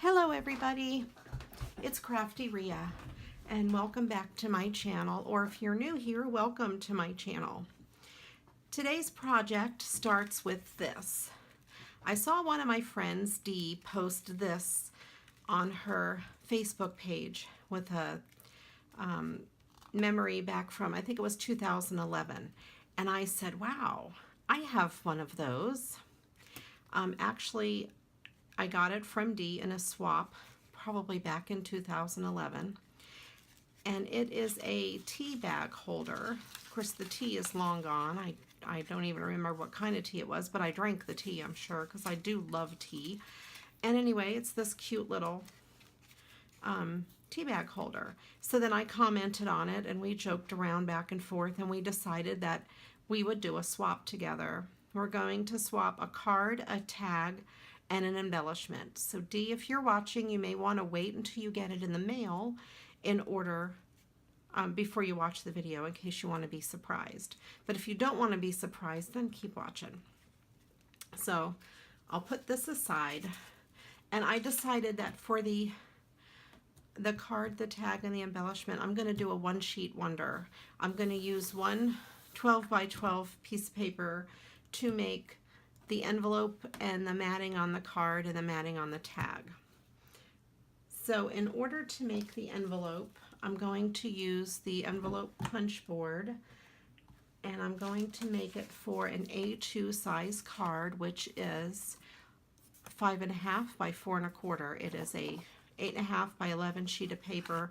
Hello everybody, it's CraftyRia and welcome back to my channel, or if you're new here, welcome to my channel. Today's project starts with this. I saw one of my friends, Dee, post this on her Facebook page with a memory back from, I think it was 2011, and I said, wow, I have one of those. Actually, I got it from Dee in a swap, probably back in 2011. And it is a tea bag holder. Of course, the tea is long gone. I don't even remember what kind of tea it was, but I drank the tea, I'm sure, because I do love tea. And anyway, it's this cute little tea bag holder. So then I commented on it, and we joked around back and forth, and we decided that we would do a swap together. We're going to swap a card, a tag, and an embellishment. So Dee, if you're watching, you may want to wait until you get it in the mail in order before you watch the video, in case you want to be surprised. But if you don't want to be surprised, then keep watching. So I'll put this aside, and I decided that for the card, the tag, and the embellishment, I'm going to do a one sheet wonder. I'm going to use one 12 by 12 piece of paper to make the envelope and the matting on the card and the matting on the tag. So in order to make the envelope, I'm going to use the envelope punch board, and I'm going to make it for an A2 size card, which is 5.5 by 4 1/4. It is a 8.5 by 11 sheet of paper,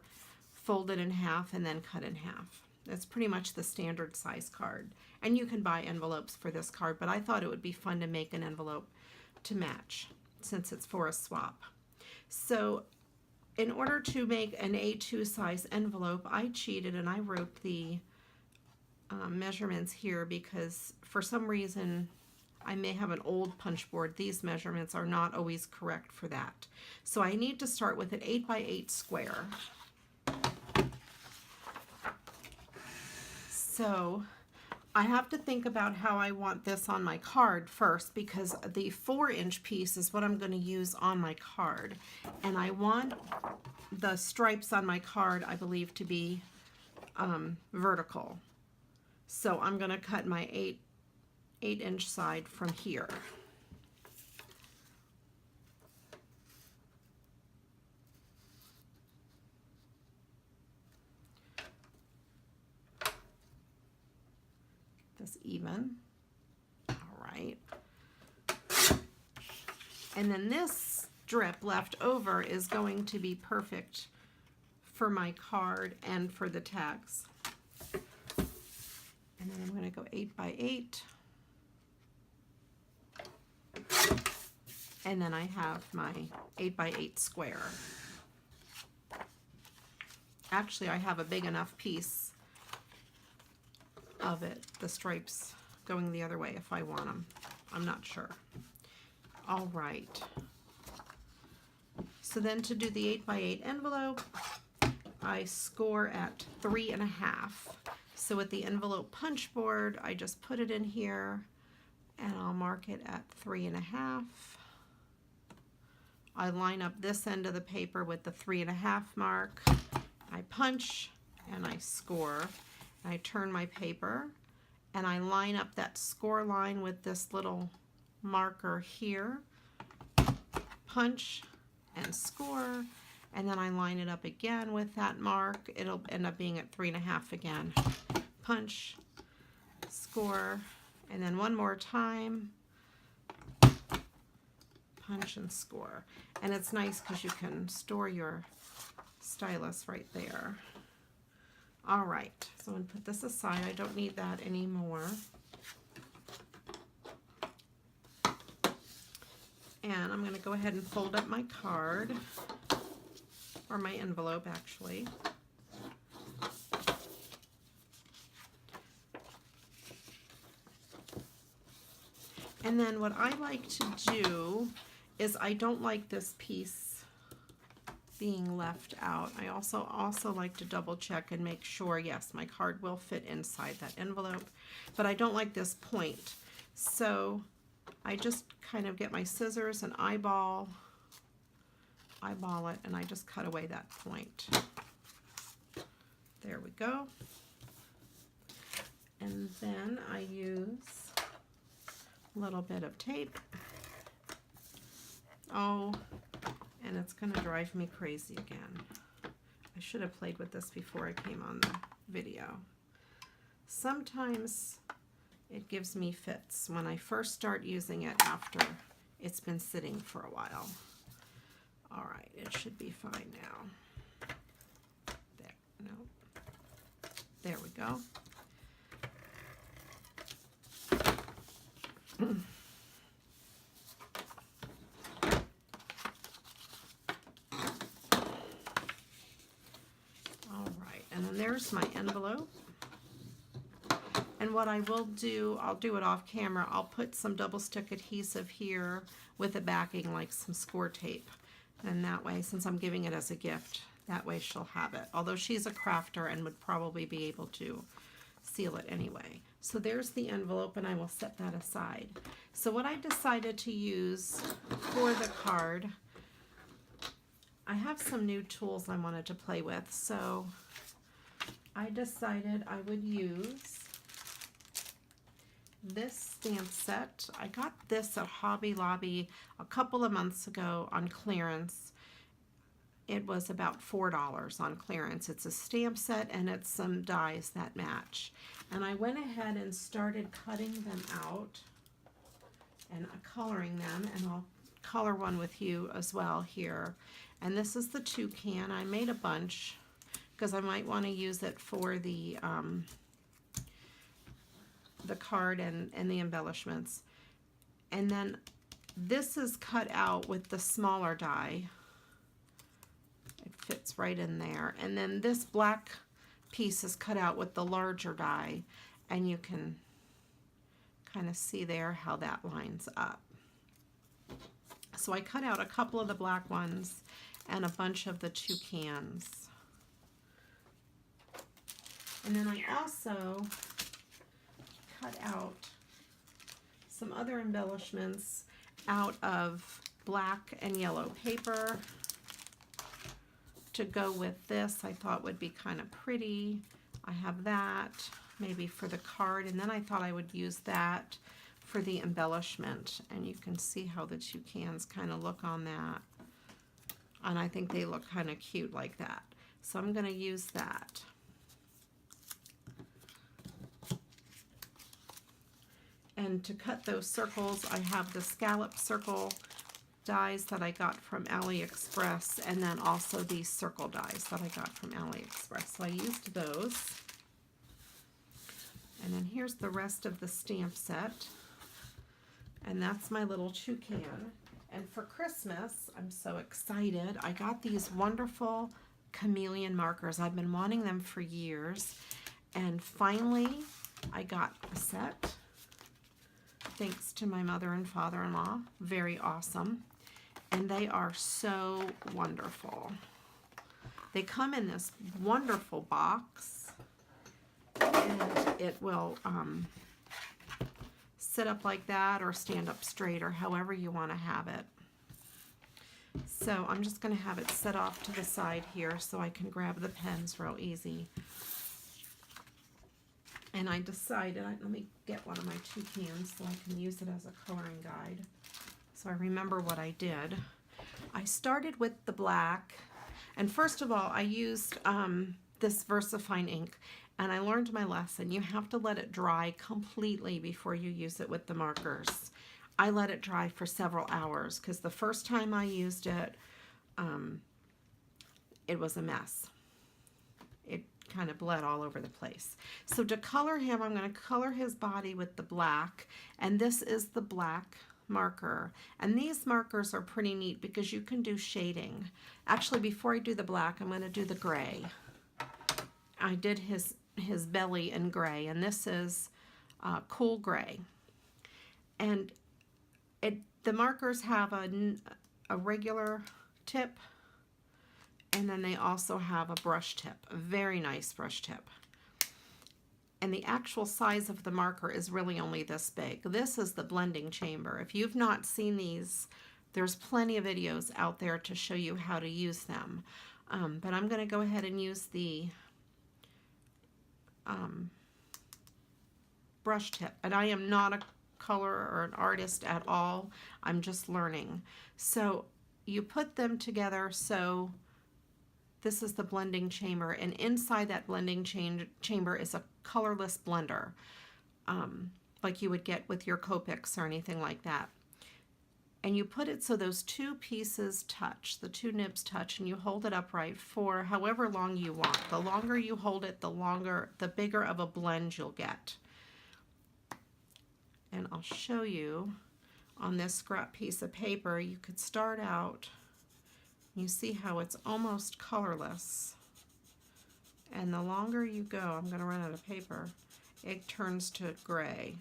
folded in half and then cut in half. That's pretty much the standard size card. And you can buy envelopes for this card, but I thought it would be fun to make an envelope to match since it's for a swap. So in order to make an A2 size envelope, I cheated and I wrote the measurements here because for some reason I may have an old punch board. These measurements are not always correct for that. So I need to start with an 8 by 8 square. So I have to think about how I want this on my card first, because the 4-inch piece is what I'm going to use on my card. And I want the stripes on my card, I believe, to be vertical. So I'm going to cut my 8-inch side from here. This even. All right. And then this strip left over is going to be perfect for my card and for the tags. And then I'm going to go 8 by 8. And then I have my 8 by 8 square. Actually, I have a big enough piece of it, the stripes going the other way if I want them. I'm not sure. All right. So then to do the 8 by 8 envelope, I score at 3.5. So with the envelope punch board, I just put it in here and I'll mark it at 3.5. I line up this end of the paper with the 3.5 mark. I punch and I score. I turn my paper and I line up that score line with this little marker here, punch and score, and then I line it up again with that mark. It'll end up being at 3.5 again. Punch, score, and then one more time, punch and score. And it's nice because you can store your stylus right there. All right, so I'm going to put this aside. I don't need that anymore. And I'm going to go ahead and fold up my card, or my envelope actually. And then what I like to do is I don't like this piece being left out. I also like to double check and make sure, yes, my card will fit inside that envelope, but I don't like this point. So I just kind of get my scissors and eyeball eyeball it, and I just cut away that point. There we go. And then I use a little bit of tape. Oh, and it's going to drive me crazy again. I should have played with this before I came on the video. Sometimes it gives me fits when I first start using it after it's been sitting for a while. All right, it should be fine now. There, no. There we go. All right, and then there's my envelope. And what I will do, I'll do it off camera, I'll put some double stick adhesive here with a backing like some score tape. And that way, since I'm giving it as a gift, that way she'll have it. Although she's a crafter and would probably be able to seal it anyway. So there's the envelope, and I will set that aside. So what I decided to use for the card, I have some new tools I wanted to play with. So I decided I would use this stamp set. I got this at Hobby Lobby a couple of months ago on clearance. It was about $4 on clearance. It's a stamp set and it's some dies that match. And I went ahead and started cutting them out and coloring them, and I'll color one with you as well here. And this is the Toucan. I made a bunch because I might want to use it for the card and the embellishments. And then this is cut out with the smaller die. It fits right in there. And then this black piece is cut out with the larger die, and you can kind of see there how that lines up. So I cut out a couple of the black ones and a bunch of the Toucans. And then I also cut out some other embellishments out of black and yellow paper to go with this. I thought would be kind of pretty. I have that maybe for the card, and then I thought I would use that for the embellishment, and you can see how the Toucans kind of look on that, and I think they look kind of cute like that. So I'm going to use that. And to cut those circles, I have the scallop circle dies that I got from AliExpress, and then also these circle dies that I got from AliExpress. So I used those. And then here's the rest of the stamp set. And that's my little Toucan. And for Christmas, I'm so excited, I got these wonderful Chameleon markers. I've been wanting them for years. And finally, I got a set. Thanks to my mother and father-in-law. Very awesome. And they are so wonderful. They come in this wonderful box, and it will sit up like that or stand up straight or however you want to have it. So I'm just going to have it set off to the side here so I can grab the pens real easy. And I decided, let me get one of my Toucans so I can use it as a coloring guide. So I remember what I did. I started with the black, and first of all, I used this VersaFine ink, and I learned my lesson. You have to let it dry completely before you use it with the markers. I let it dry for several hours because the first time I used it, it was a mess. It kind of bled all over the place. So to color him, I'm going to color his body with the black, and this is the black marker. And these markers are pretty neat because you can do shading. Actually, before I do the black, I'm going to do the gray. I did his belly in gray, and this is cool gray. And the markers have a regular tip, and then they also have a brush tip, a very nice brush tip. And the actual size of the marker is really only this big. This is the blending chamber. If you've not seen these There's plenty of videos out there to show you how to use them. But I'm going to go ahead and use the brush tip. And I am not a color or an artist at all. I'm just learning. So you put them together. So this is the blending chamber, and inside that blending chamber is a colorless blender, like you would get with your Copics or anything like that. And you put it so those two pieces touch, the two nibs touch, and you hold it upright for however long you want. The longer you hold it, the bigger of a blend you'll get. And I'll show you on this scrap piece of paper. You could start out, you see how it's almost colorless. And the longer you go, I'm going to run out of paper, it turns to gray.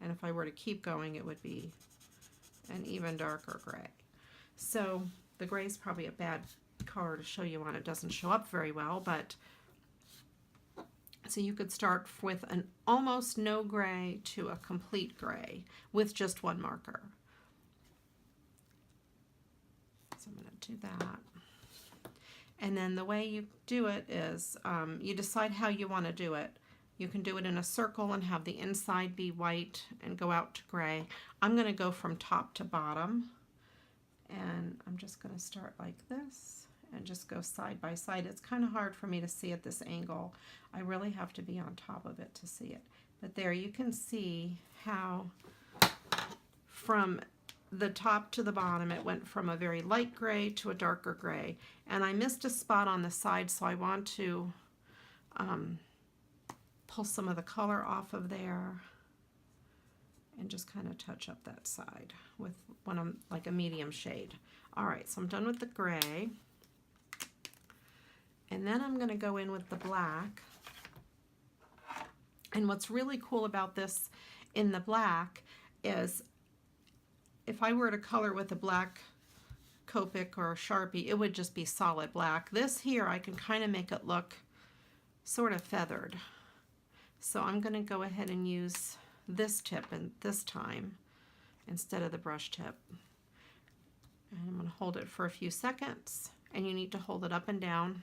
And if I were to keep going, it would be an even darker gray. So the gray is probably a bad color to show you on. It doesn't show up very well, but so you could start with an almost no gray to a complete gray with just one marker. So I'm going to do that. And then the way you do it is you decide how you want to do it. You can do it in a circle and have the inside be white and go out to gray. I'm going to go from top to bottom, and I'm just going to start like this and just go side by side. It's kind of hard for me to see at this angle. I really have to be on top of it to see it. But there you can see how from the top to the bottom it went from a very light gray to a darker gray. And I missed a spot on the side, so I want to pull some of the color off of there and just kind of touch up that side with one of like a medium shade. All right, so I'm done with the gray. And then I'm going to go in with the black. And what's really cool about this in the black is if I were to color with a black Copic or a Sharpie, it would just be solid black. This here, I can kind of make it look sort of feathered. So I'm going to go ahead and use this tip and this time instead of the brush tip. And I'm going to hold it for a few seconds, and you need to hold it up and down.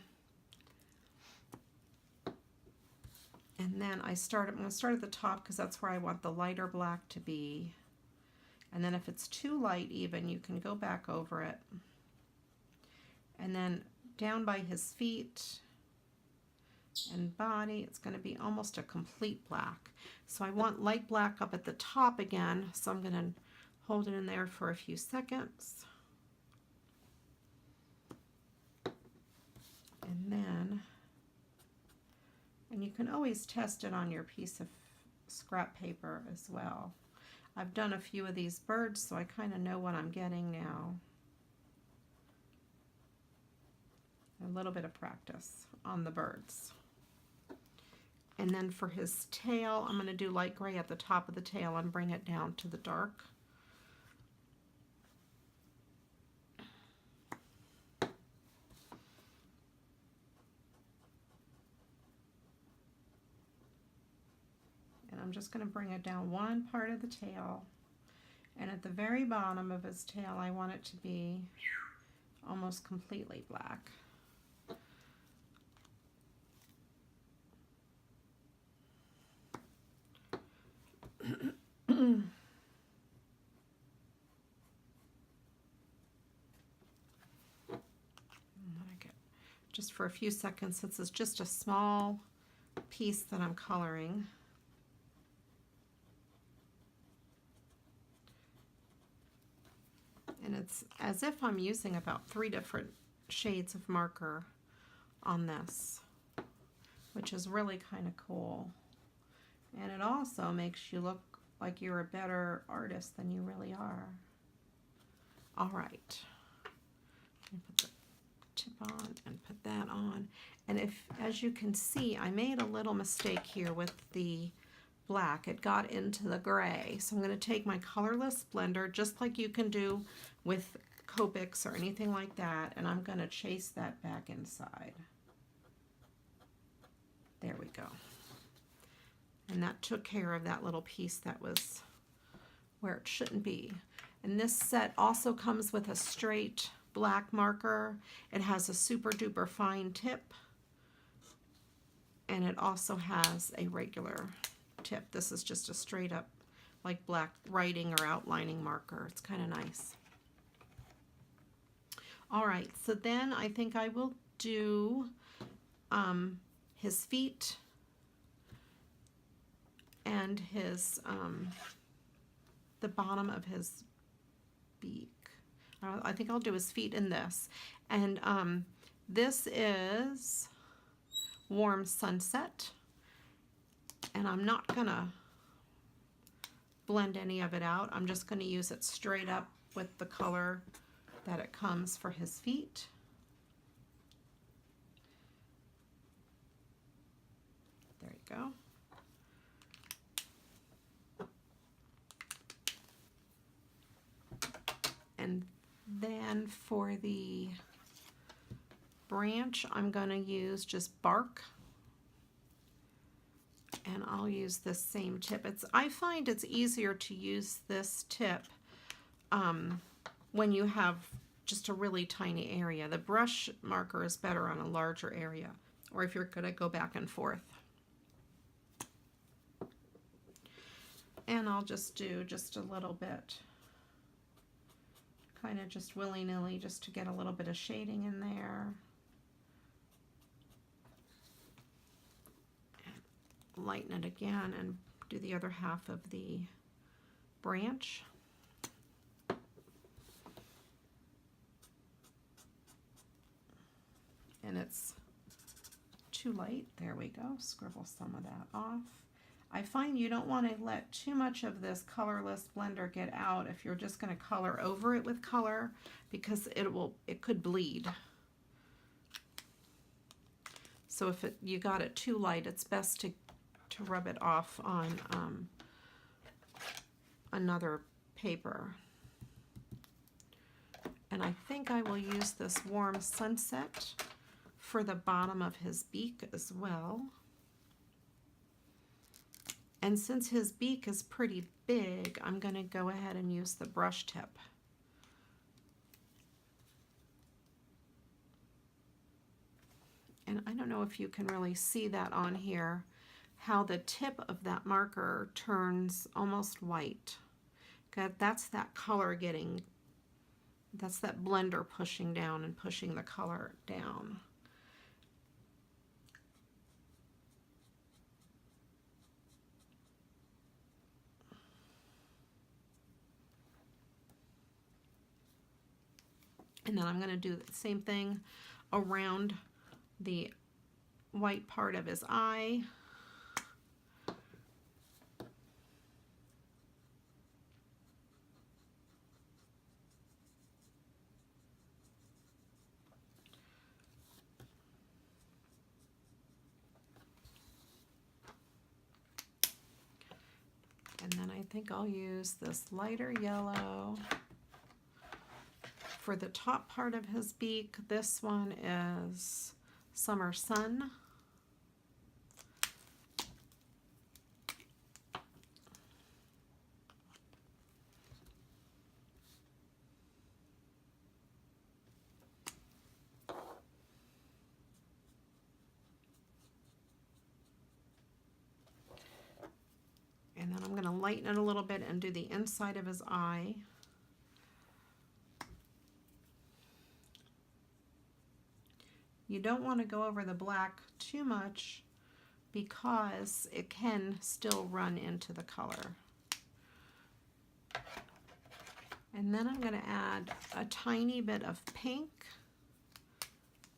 And then I'm going to start at the top because that's where I want the lighter black to be. And then if it's too light even, you can go back over it. And then down by his feet and body, it's going to be almost a complete black. So I want light black up at the top again, so I'm going to hold it in there for a few seconds. And then, and you can always test it on your piece of scrap paper as well. I've done a few of these birds, so I kind of know what I'm getting now. A little bit of practice on the birds. And then for his tail, I'm going to do light gray at the top of the tail and bring it down to the dark. And I'm just going to bring it down one part of the tail. And at the very bottom of his tail, I want it to be almost completely black. Just for a few seconds, since it's just a small piece that I'm coloring. And it's as if I'm using about 3 different shades of marker on this, which is really kind of cool. And it also makes you look like you're a better artist than you really are. All right. Put the tip on and put that on. And if, as you can see, I made a little mistake here with the black. It got into the gray. So I'm going to take my colorless blender, just like you can do with Copics or anything like that, and I'm going to chase that back inside. There we go. And that took care of that little piece that was where it shouldn't be. And this set also comes with a straight black marker. It has a super duper fine tip, and it also has a regular tip. This is just a straight up like black writing or outlining marker. It's kind of nice. All right, so then I think I will do his feet and his the bottom of his beak. I think I'll do his feet in this. And this is Warm Sunset. And I'm not gonna blend any of it out. I'm just gonna use it straight up with the color that it comes for his feet. There you go. And then for the branch, I'm going to use just bark. And I'll use this same tip. I find it's easier to use this tip when you have just a really tiny area. The brush marker is better on a larger area, or if you're going to go back and forth. And I'll just do just a little bit, kind of just willy-nilly, just to get a little bit of shading in there. Lighten it again and do the other half of the branch. And it's too light. There we go. Scribble some of that off. I find you don't want to let too much of this colorless blender get out if you're just going to color over it with color, because it could bleed. So if you got it too light, it's best to rub it off on another paper. And I think I will use this Warm Sunset for the bottom of his beak as well. And since his beak is pretty big, I'm going to go ahead and use the brush tip. And I don't know if you can really see that on here, how the tip of that marker turns almost white. That's that color getting, that's that blender pushing down and pushing the color down. And then I'm going to do the same thing around the white part of his eye. And then I think I'll use this lighter yellow for the top part of his beak. This one is Summer Sun. And then I'm going to lighten it a little bit and do the inside of his eye. You don't want to go over the black too much because it can still run into the color. And then I'm going to add a tiny bit of pink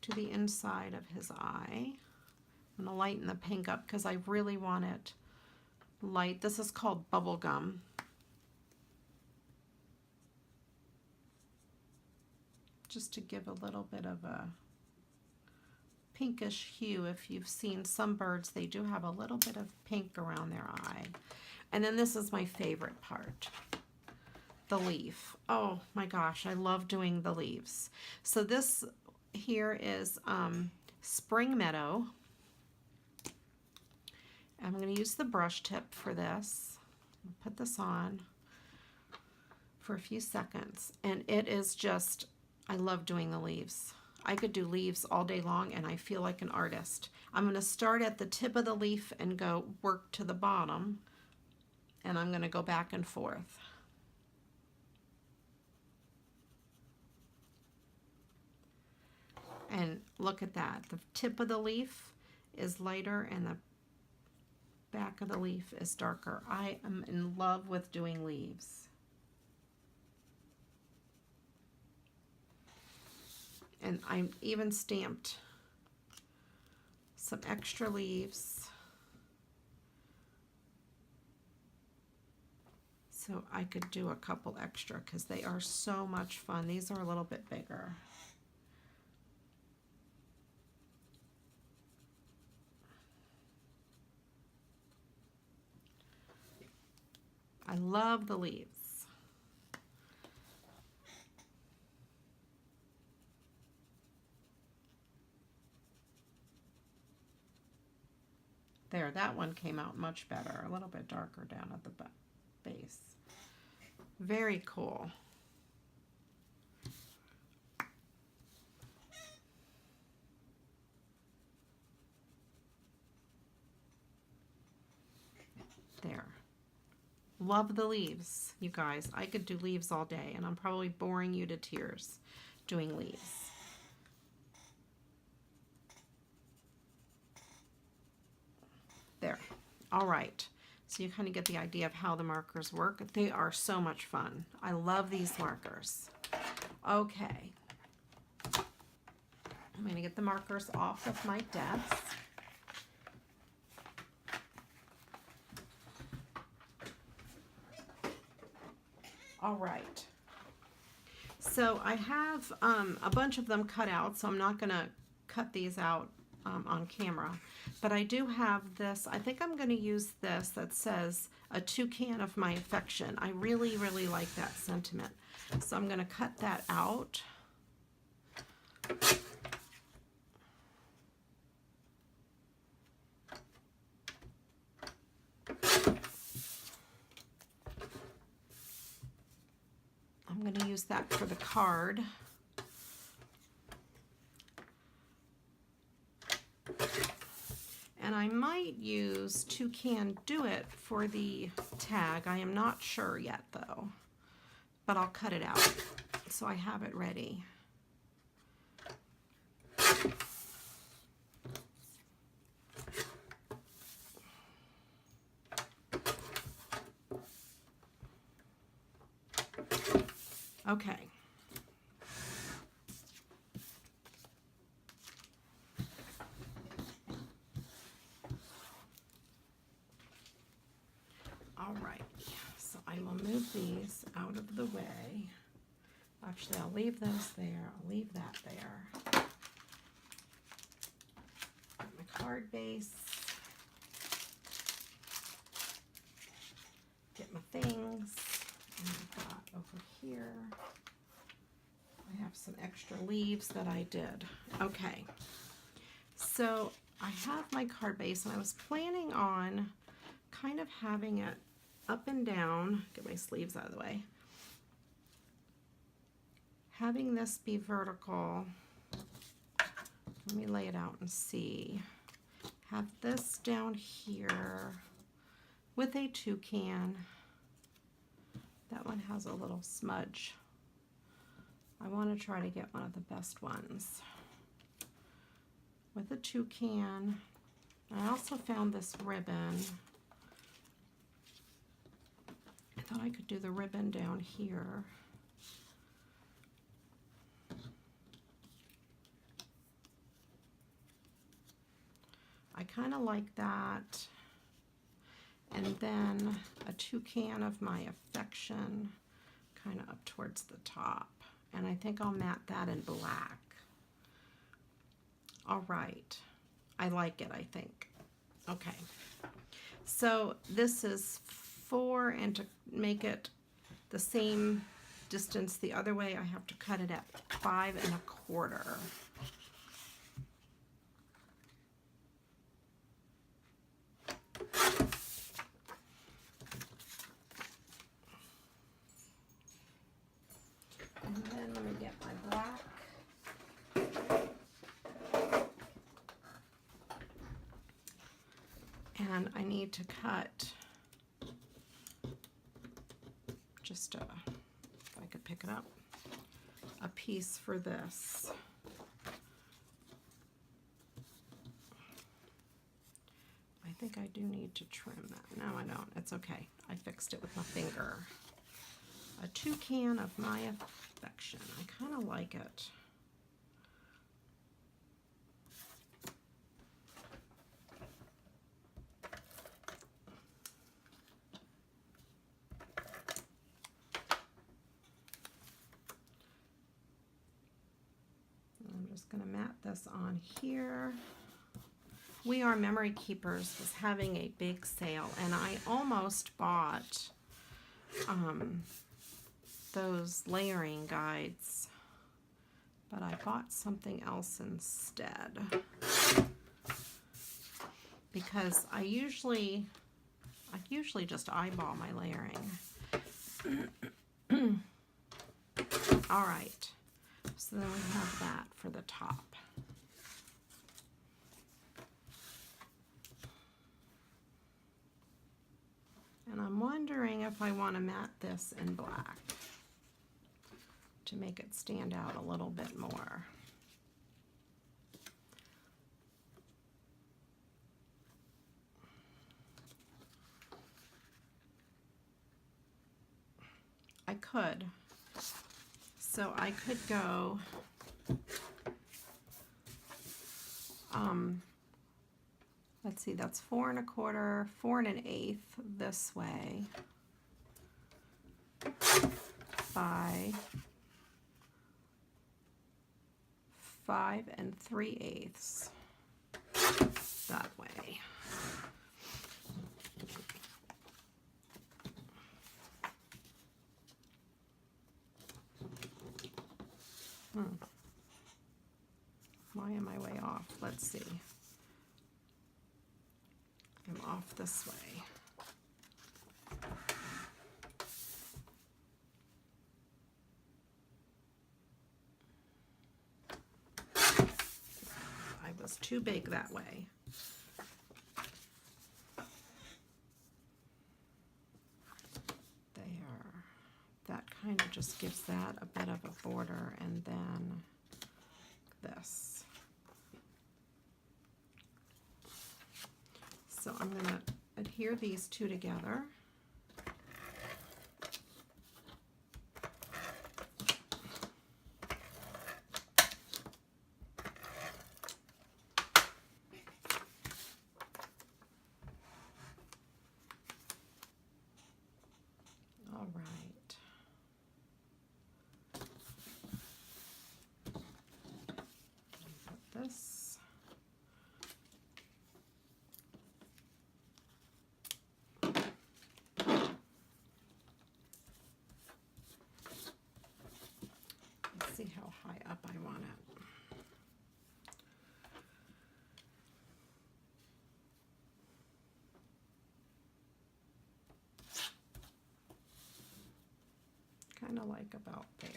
to the inside of his eye. I'm going to lighten the pink up because I really want it light. This is called Bubble Gum. Just to give a little bit of a pinkish hue. If you've seen some birds, they do have a little bit of pink around their eye. And then this is my favorite part, the leaf. Oh my gosh, I love doing the leaves. So this here is Spring Meadow. I'm going to use the brush tip for this. Put this on. for a few seconds, and it is just, I love doing the leaves. I could do leaves all day long and I feel like an artist. I'm going to start at the tip of the leaf and go work to the bottom, and I'm going to go back and forth. And look at that. The tip of the leaf is lighter and the back of the leaf is darker. I am in love with doing leaves. And I even stamped some extra leaves so I could do a couple extra because they are so much fun. These are a little bit bigger. I love the leaves. There, that one came out much better, a little bit darker down at the base. Very cool. There. Love the leaves, you guys. I could do leaves all day, and I'm probably boring you to tears doing leaves. There. All right. So you kind of get the idea of how the markers work. They are so much fun. I love these markers. Okay. I'm going to get the markers off of my desk. All right. So I have a bunch of them cut out, so I'm not going to cut these out on camera. But I do have this. I think I'm going to use this that says a toucan of my affection. I really, really like that sentiment. So I'm going to cut that out. I'm going to use that for the card. And I might use Toucan Do It for the tag. I am not sure yet though, but I'll cut it out so I have it ready. Okay. All right, so I will move these out of the way. Actually, I'll leave those there. I'll leave that there. Get my card base. Get my things. And I've got over here, I have some extra leaves that I did. Okay, so I have my card base, and I was planning on kind of having it up and down. Get my sleeves out of the way. Having this be vertical. Let me lay it out and see. Have this down here with a toucan. That one has a little smudge. I want to try to get one of the best ones. With a toucan. I also found this ribbon. I thought I could do the ribbon down here. I kind of like that. And then a toucan of my affection kind of up towards the top. And I think I'll matte that in black. All right. I like it, I think. Okay. So this is 4, and to make it the same distance the other way, I have to cut it at 5 1/4. And I need to cut just if I could pick it up, a piece for this. I think I do need to trim that. No, I don't. It's okay. I fixed it with my finger. A toucan of my affection. I kind of like it. I'm just going to mat this on here. We Are Memory Keepers was having a big sale, and I almost bought those layering guides, but I bought something else instead because I usually just eyeball my layering. All right, so then we have that for the top. And I'm wondering if I want to mat this in black to make it stand out a little bit more. I could. So I could go let's see, that's 4 1/4, 4 1/8 this way by 5 3/8 that way. Why am I way off? Let's see. I'm off this way. I was too big that way. There. That kind of just gives that a bit of a border, and then this. So I'm going to adhere these two together. All right. Put this. See how high up I want it. Kind of like about there.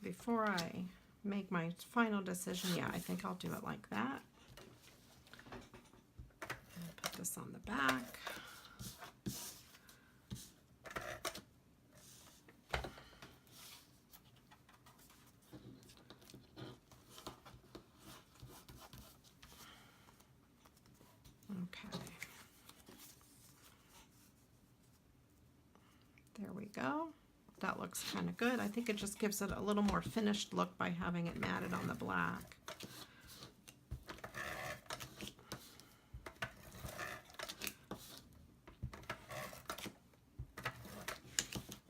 Before I make my final decision, yeah, I think I'll do it like that. This on the back. Okay. There we go. That looks kind of good. I think it just gives it a little more finished look by having it matted on the black.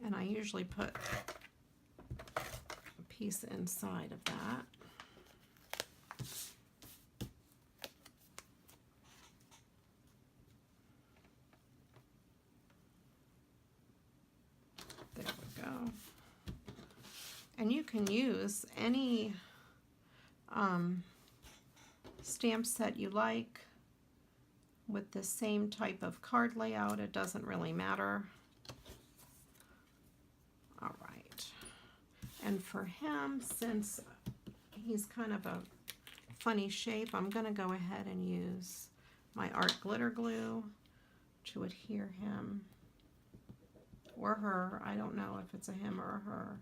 And I usually put a piece inside of that. There we go. And you can use any stamp set you like with the same type of card layout. It doesn't really matter. All right. And for him, since he's kind of a funny shape, I'm going to go ahead and use my art glitter glue to adhere him or her. I don't know if it's a him or a her.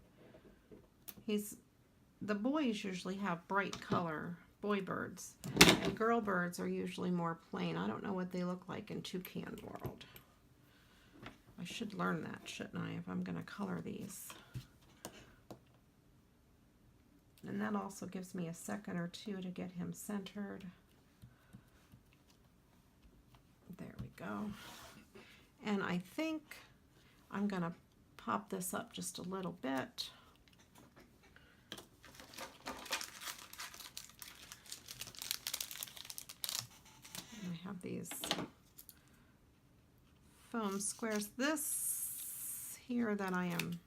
The boys usually have bright color, boy birds, and girl birds are usually more plain. I don't know what they look like in Toucan world. I should learn that, shouldn't I, if I'm going to color these. And that also gives me a second or two to get him centered. There we go. And I think I'm going to pop this up just a little bit. And I have these foam squares. This here that I am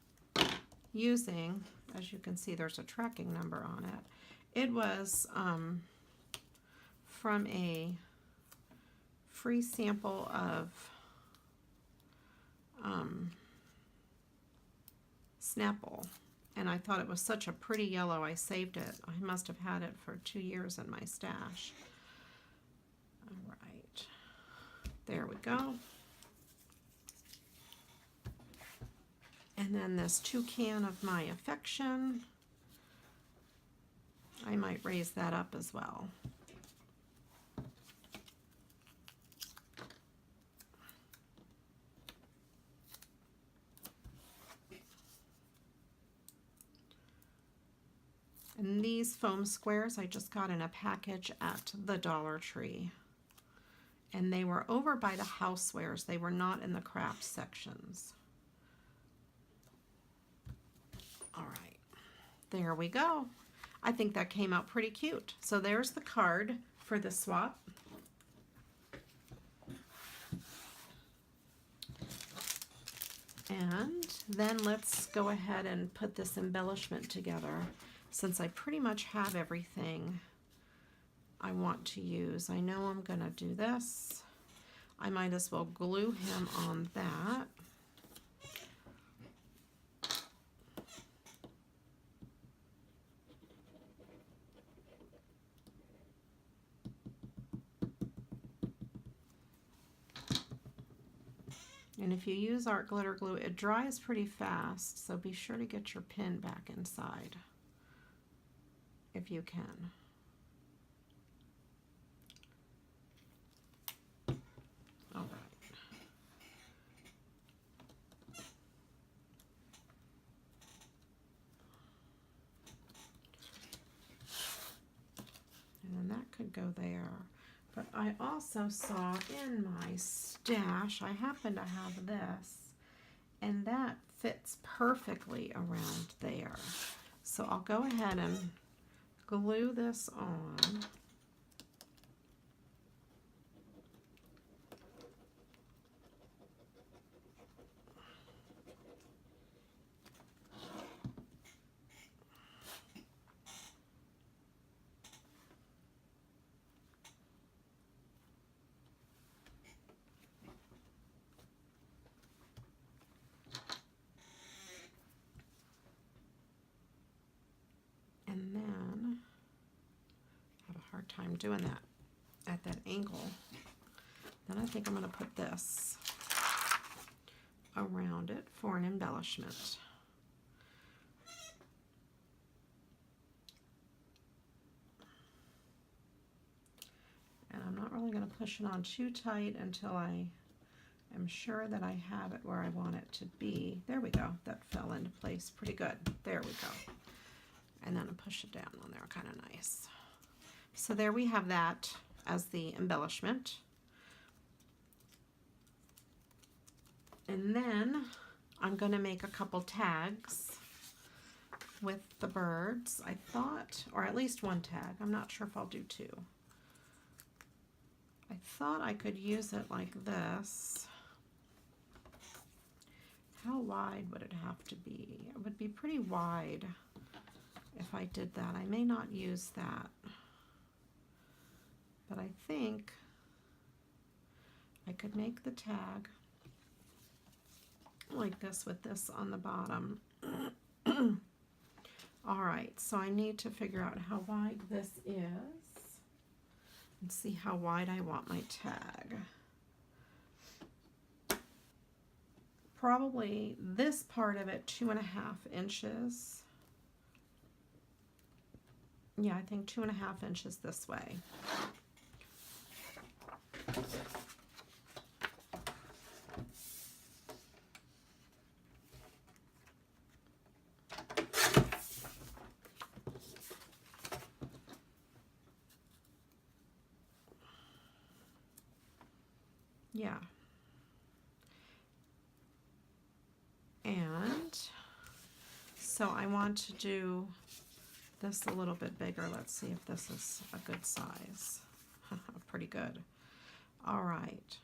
using, as you can see, there's a tracking number on it. It was from a free sample of Snapple, and I thought it was such a pretty yellow, I saved it. I must have had it for 2 years in my stash. All right, there we go. And then this Toucan of my affection, I might raise that up as well. And these foam squares I just got in a package at the Dollar Tree. And they were over by the housewares. They were not in the craft sections. All right, there we go. I think that came out pretty cute. So there's the card for the swap. And then let's go ahead and put this embellishment together. Since I pretty much have everything I want to use, I know I'm gonna do this. I might as well glue him on that. And if you use art glitter glue, it dries pretty fast, so be sure to get your pin back inside if you can. All right. And then that could go there. But I also saw in my stash, I happen to have this, and that fits perfectly around there. So I'll go ahead and glue this on. And then I have a hard time doing that at that angle. Then I think I'm going to put this around it for an embellishment. And I'm not really going to push it on too tight until I am sure that I have it where I want it to be. There we go. That fell into place pretty good. There we go. And then I push it down on there, kind of nice. So there we have that as the embellishment. And then I'm going to make a couple tags with the birds, I thought, or at least one tag. I'm not sure if I'll do two. I thought I could use it like this. How wide would it have to be? It would be pretty wide if I did that. I may not use that, but I think I could make the tag like this with this on the bottom All right, so I need to figure out how wide this is and see how wide I want my tag. Probably this part of it 2.5 inches. Yeah, I think 2.5 inches this way. Yeah. And so I want to do this a little bit bigger. Let's see if this is a good size. Pretty good. All right.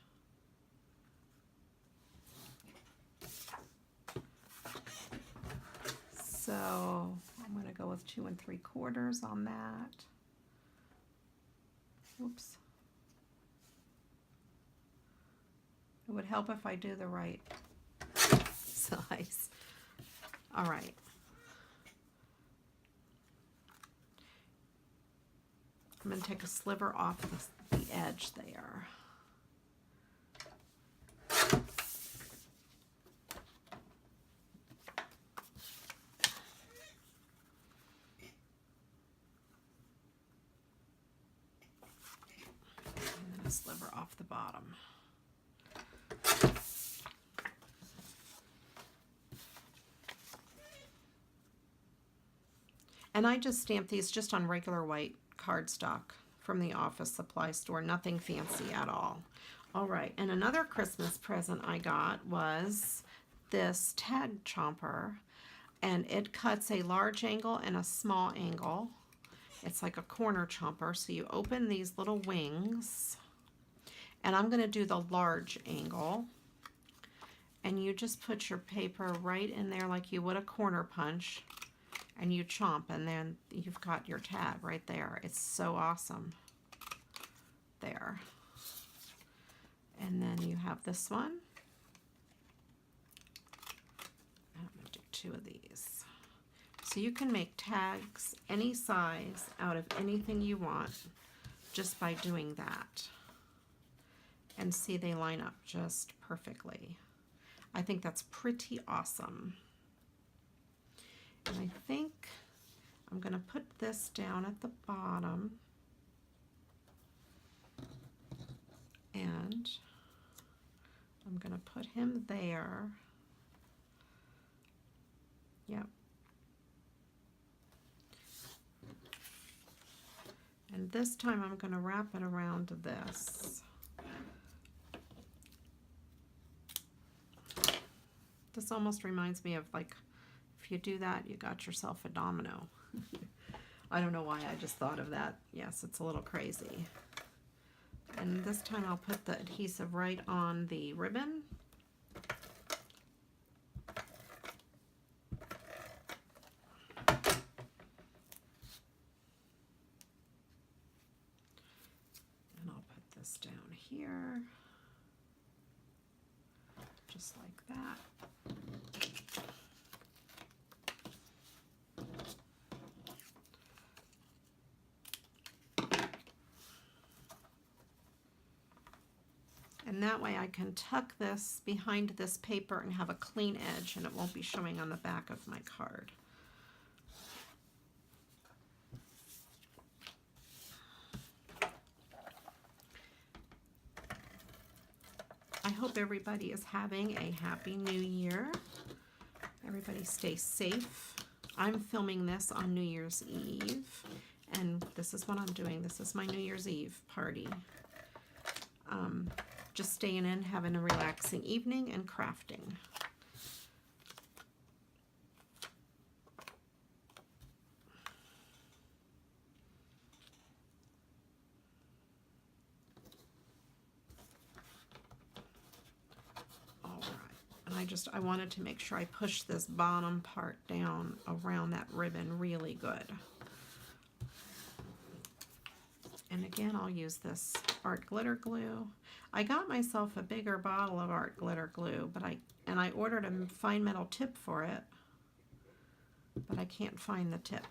So I'm going to go with 2 3/4 on that. Oops. It would help if I do the right size. All right. I'm going to take a sliver off the edge there. And then a sliver off the bottom. And I just stamped these just on regular white cardstock from the office supply store, nothing fancy at all. All right, and another Christmas present I got was this tag chomper, and it cuts a large angle and a small angle. It's like a corner chomper, so you open these little wings, and I'm going to do the large angle, and you just put your paper right in there like you would a corner punch, and you chomp, and then you've got your tag right there. It's so awesome. There. And then you have this one. I'm going to do 2 of these. So you can make tags any size out of anything you want just by doing that. And see, they line up just perfectly. I think that's pretty awesome. And I think I'm going to put this down at the bottom. And I'm going to put him there. Yep. And this time I'm going to wrap it around this. This almost reminds me of, like, if you do that, you got yourself a domino. I don't know why I just thought of that. Yes, it's a little crazy. And this time I'll put the adhesive right on the ribbon. And I'll put this down here, just like that. And that way I can tuck this behind this paper and have a clean edge, and it won't be showing on the back of my card. I hope everybody is having a happy new year. Everybody stay safe. I'm filming this on New Year's Eve, and this is what I'm doing. This is my New Year's Eve party. Just staying in, having a relaxing evening, and crafting. All right, and I wanted to make sure I push this bottom part down around that ribbon really good. And again, I'll use this art glitter glue. I got myself a bigger bottle of art glitter glue, but I ordered a fine metal tip for it. but I can't find the tip.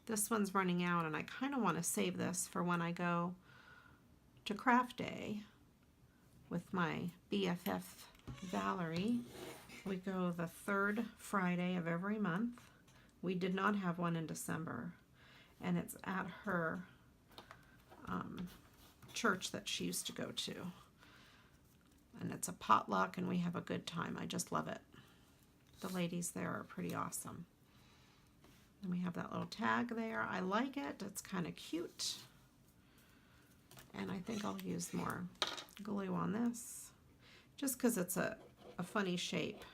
This one's running out, and I kind of want to save this for when I go to craft day with my BFF Valerie. We go the third Friday of every month. We did not have one in December, and it's at her church that she used to go to. And it's a potluck, and we have a good time. I just love it. The ladies there are pretty awesome. And we have that little tag there. I like it. It's kind of cute. And I think I'll use more glue on this, just because it's a funny shape.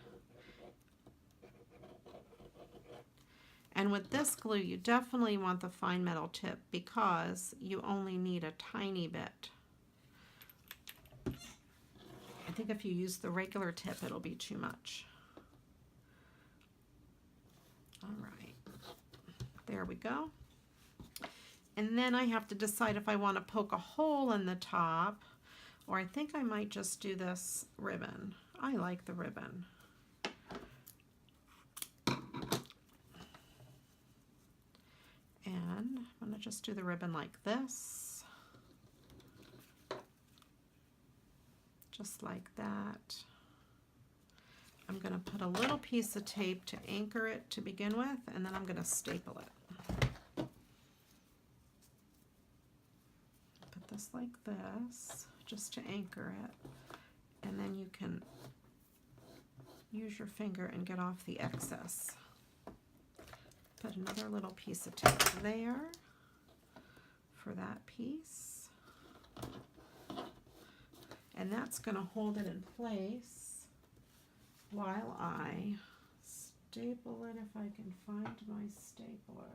And with this glue, you definitely want the fine metal tip because you only need a tiny bit. I think if you use the regular tip, it'll be too much. All right, there we go. And then I have to decide if I want to poke a hole in the top, or I think I might just do this ribbon. I like the ribbon. And I'm going to just do the ribbon like this. Just like that. I'm going to put a little piece of tape to anchor it to begin with, and then I'm going to staple it. Put this like this, just to anchor it. And then you can use your finger and get off the excess. Put another little piece of tape there for that piece. And that's going to hold it in place while I staple it, if I can find my stapler.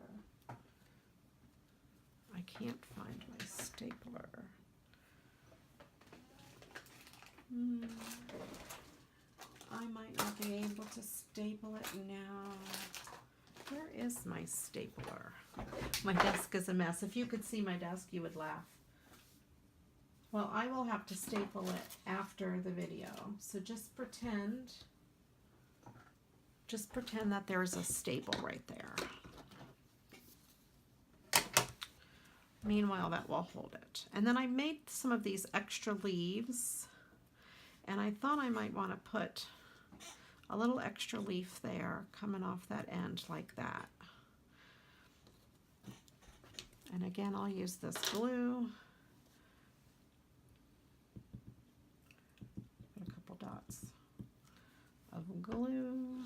I can't find my stapler. I might not be able to staple it now. Where is my stapler? My desk is a mess. If you could see my desk, you would laugh. Well, I will have to staple it after the video. So just pretend that there's a staple right there. Meanwhile, that will hold it. And then I made some of these extra leaves, and I thought I might want to put a little extra leaf there coming off that end like that. And again, I'll use this glue. Put a couple dots of glue.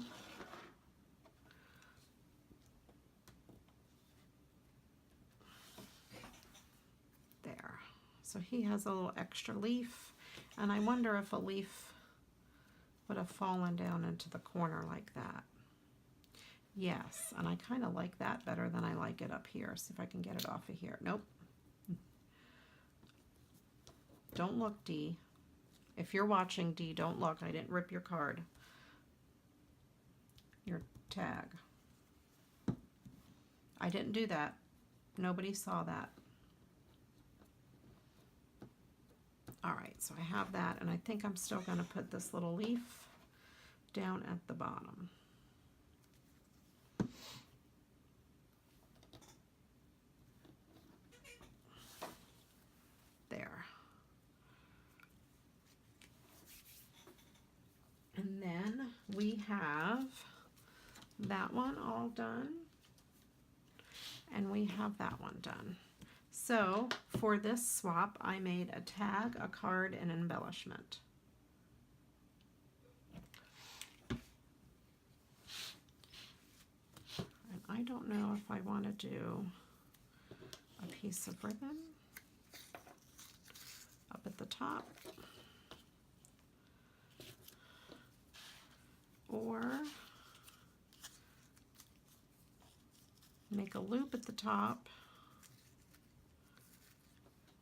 There. So he has a little extra leaf, and I wonder if a leaf would have fallen down into the corner like that. Yes, and I kind of like that better than I like it up here. See if I can get it off of here. Nope. Don't look, Dee. If you're watching, Dee, don't look. I didn't rip your card. Your tag. I didn't do that. Nobody saw that. All right, so I have that, and I think I'm still going to put this little leaf down at the bottom. There. And then we have that one all done, and we have that one done. So for this swap, I made a tag, a card, and an embellishment. And I don't know if I want to do a piece of ribbon up at the top, or make a loop at the top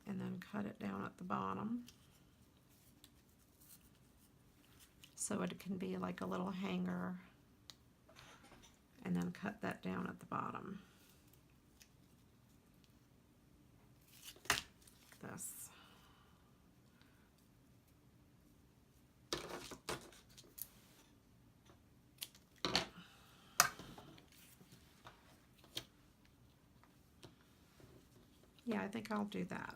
and then cut it down at the bottom so it can be like a little hanger, and then cut that down at the bottom. This. Yeah, I think I'll do that.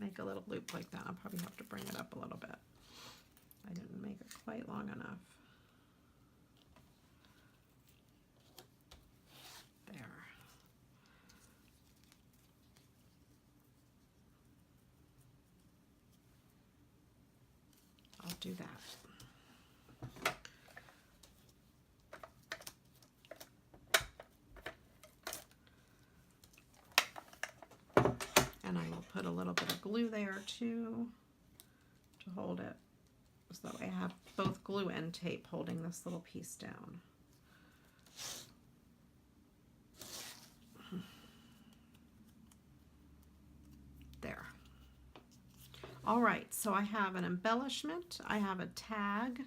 Make a little loop like that. I'll probably have to bring it up a little bit. I didn't make it quite long enough. There. I'll do that. And I will put a little bit of glue there too to hold it. So that way I have both glue and tape holding this little piece down. There. All right, so I have an embellishment, I have a tag,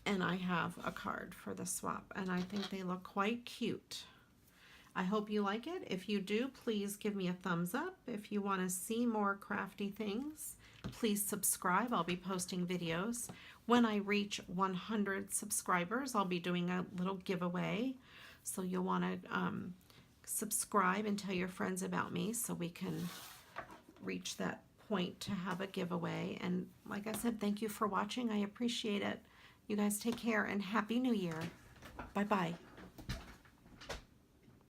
and I have a card for the swap, and I think they look quite cute. I hope you like it. If you do, please give me a thumbs up. If you want to see more crafty things, please subscribe. I'll be posting videos. When I reach 100 subscribers, I'll be doing a little giveaway. So you'll want to subscribe and tell your friends about me so we can reach that point to have a giveaway. And like I said, thank you for watching. I appreciate it. You guys take care and Happy New Year. Bye-bye.